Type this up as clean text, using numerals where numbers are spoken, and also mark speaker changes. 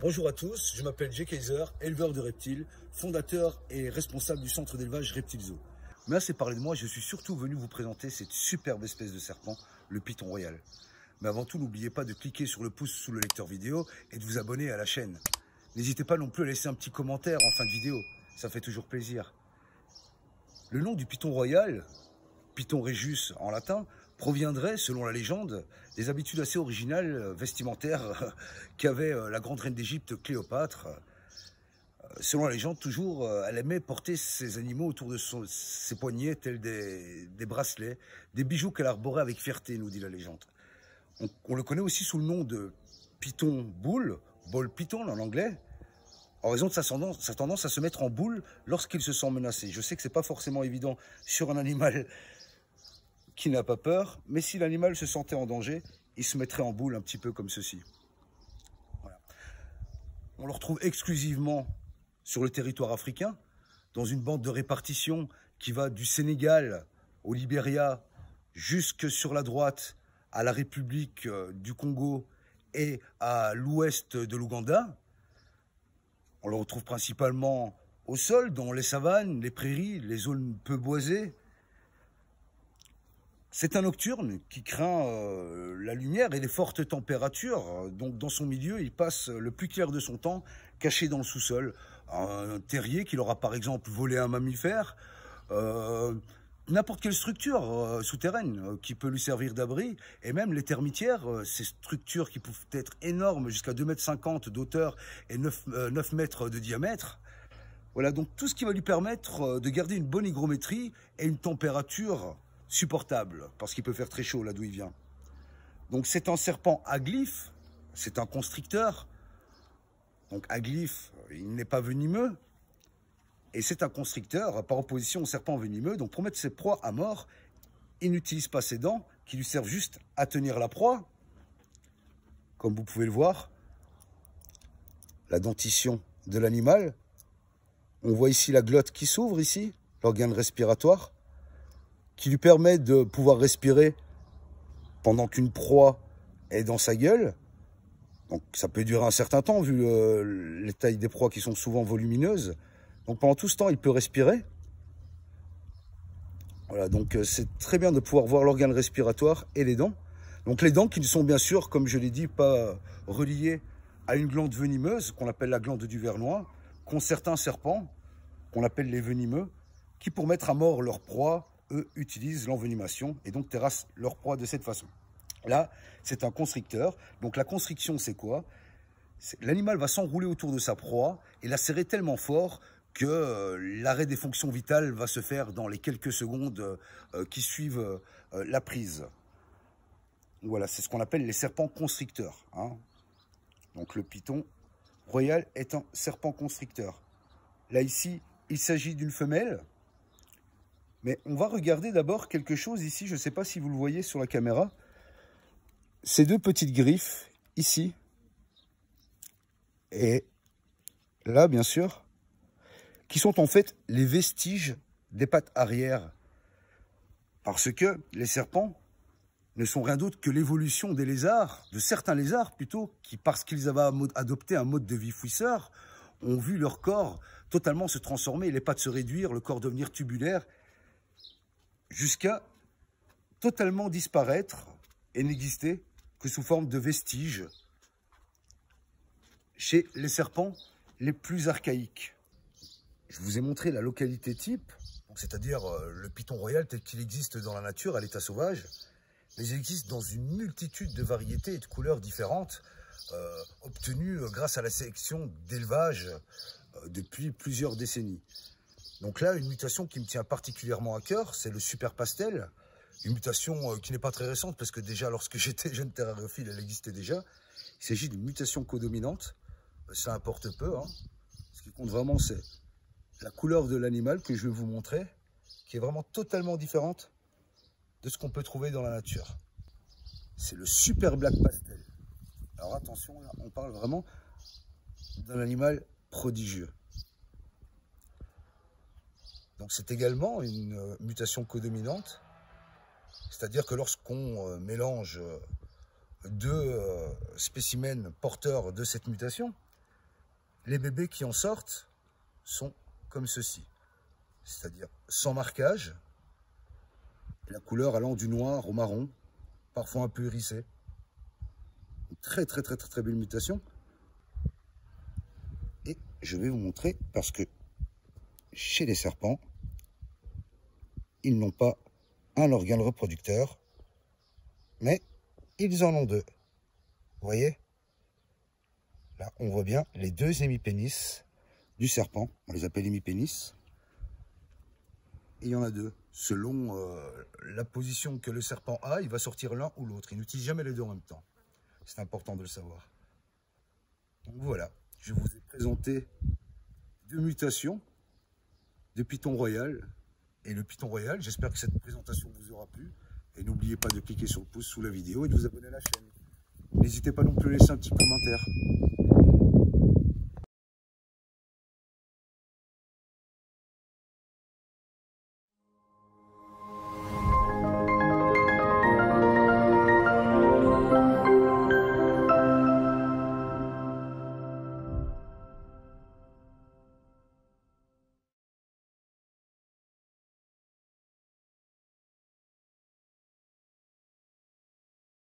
Speaker 1: Bonjour à tous, je m'appelle Jay Kaiser, éleveur de reptiles, fondateur et responsable du centre d'élevage Reptile Zoo. Mais assez parlé de moi, je suis surtout venu vous présenter cette superbe espèce de serpent, le python royal. Mais avant tout, n'oubliez pas de cliquer sur le pouce sous le lecteur vidéo et de vous abonner à la chaîne. N'hésitez pas non plus à laisser un petit commentaire en fin de vidéo, ça fait toujours plaisir. Le nom du python royal, Python regius en latin, proviendrait, selon la légende, des habitudes assez originales vestimentaires qu'avait la grande reine d'Égypte Cléopâtre. Selon la légende, toujours, elle aimait porter ses animaux autour de ses poignets, tels des bracelets, des bijoux qu'elle arborait avec fierté, nous dit la légende. On le connaît aussi sous le nom de python bull, ball python en anglais, en raison de sa tendance à se mettre en boule lorsqu'il se sent menacé. Je sais que ce n'est pas forcément évident sur un animal qui n'a pas peur, mais si l'animal se sentait en danger, il se mettrait en boule un petit peu comme ceci. Voilà. On le retrouve exclusivement sur le territoire africain, dans une bande de répartition qui va du Sénégal au Libéria, jusque sur la droite à la République du Congo et à l'ouest de l'Ouganda. On le retrouve principalement au sol, dans les savanes, les prairies, les zones peu boisées. C'est un nocturne qui craint la lumière et les fortes températures. Donc dans son milieu, il passe le plus clair de son temps caché dans le sous-sol. Un terrier qui aura par exemple volé un mammifère, n'importe quelle structure souterraine qui peut lui servir d'abri. Et même les termitières, ces structures qui peuvent être énormes, jusqu'à 2,50 m d'auteur et 9 mètres de diamètre. Voilà, donc tout ce qui va lui permettre de garder une bonne hygrométrie et une température supportable, parce qu'il peut faire très chaud là d'où il vient. Donc c'est un serpent aglyphe, c'est un constricteur. Donc aglyphe, il n'est pas venimeux, et c'est un constricteur par opposition au serpent venimeux. Donc pour mettre ses proies à mort, il n'utilise pas ses dents qui lui servent juste à tenir la proie. Comme vous pouvez le voir, la dentition de l'animal. On voit ici la glotte qui s'ouvre ici, l'organe respiratoire, qui lui permet de pouvoir respirer pendant qu'une proie est dans sa gueule. Donc ça peut durer un certain temps vu les tailles des proies qui sont souvent volumineuses. Donc pendant tout ce temps, il peut respirer. Voilà, donc c'est très bien de pouvoir voir l'organe respiratoire et les dents. Donc les dents qui ne sont bien sûr, comme je l'ai dit, pas reliées à une glande venimeuse qu'on appelle la glande du vernois, qu'ont certains serpents, qu'on appelle les venimeux, qui pour mettre à mort leur proie, eux, utilisent l'envenimation et donc terrassent leur proie de cette façon. Là, c'est un constricteur. Donc la constriction, c'est quoi? L'animal va s'enrouler autour de sa proie et la serrer tellement fort que l'arrêt des fonctions vitales va se faire dans les quelques secondes qui suivent la prise. Voilà, c'est ce qu'on appelle les serpents constricteurs. Hein. Donc le python royal est un serpent constricteur. Là, ici, il s'agit d'une femelle. Mais on va regarder d'abord quelque chose ici, je ne sais pas si vous le voyez sur la caméra. Ces deux petites griffes, ici, et là, bien sûr, qui sont en fait les vestiges des pattes arrière. Parce que les serpents ne sont rien d'autre que l'évolution des lézards, de certains lézards plutôt, qui, parce qu'ils avaient adopté un mode de vie fouisseur, ont vu leur corps totalement se transformer, les pattes se réduire, le corps devenir tubulaire, jusqu'à totalement disparaître et n'exister que sous forme de vestiges chez les serpents les plus archaïques. Je vous ai montré la localité type, c'est-à-dire le python royal tel qu'il existe dans la nature à l'état sauvage, mais il existe dans une multitude de variétés et de couleurs différentes, obtenues grâce à la sélection d'élevage depuis plusieurs décennies. Donc là, une mutation qui me tient particulièrement à cœur, c'est le super pastel. Une mutation qui n'est pas très récente, parce que déjà, lorsque j'étais jeune terrariophile, elle existait déjà. Il s'agit d'une mutation codominante. Ça importe peu. Hein. Ce qui compte vraiment, c'est la couleur de l'animal que je vais vous montrer, qui est vraiment totalement différente de ce qu'on peut trouver dans la nature. C'est le super black pastel. Alors attention, là, on parle vraiment d'un animal prodigieux. Donc c'est également une mutation codominante, c'est-à-dire que lorsqu'on mélange deux spécimens porteurs de cette mutation, les bébés qui en sortent sont comme ceci. C'est-à-dire sans marquage, la couleur allant du noir au marron, parfois un peu hérissé. Une très belle mutation. Et je vais vous montrer parce que chez les serpents, ils n'ont pas un organe reproducteur, mais ils en ont deux. Vous voyez? Là, on voit bien les deux hémipénis du serpent. On les appelle hémipénis. Et il y en a deux. Selon la position que le serpent a, il va sortir l'un ou l'autre. Il n'utilise jamais les deux en même temps. C'est important de le savoir. Donc voilà, je vous ai présenté deux mutations de Python Royal. Et le Python Royal, j'espère que cette présentation vous aura plu. Et n'oubliez pas de cliquer sur le pouce sous la vidéo et de vous abonner à la chaîne. N'hésitez pas non plus à laisser un petit commentaire.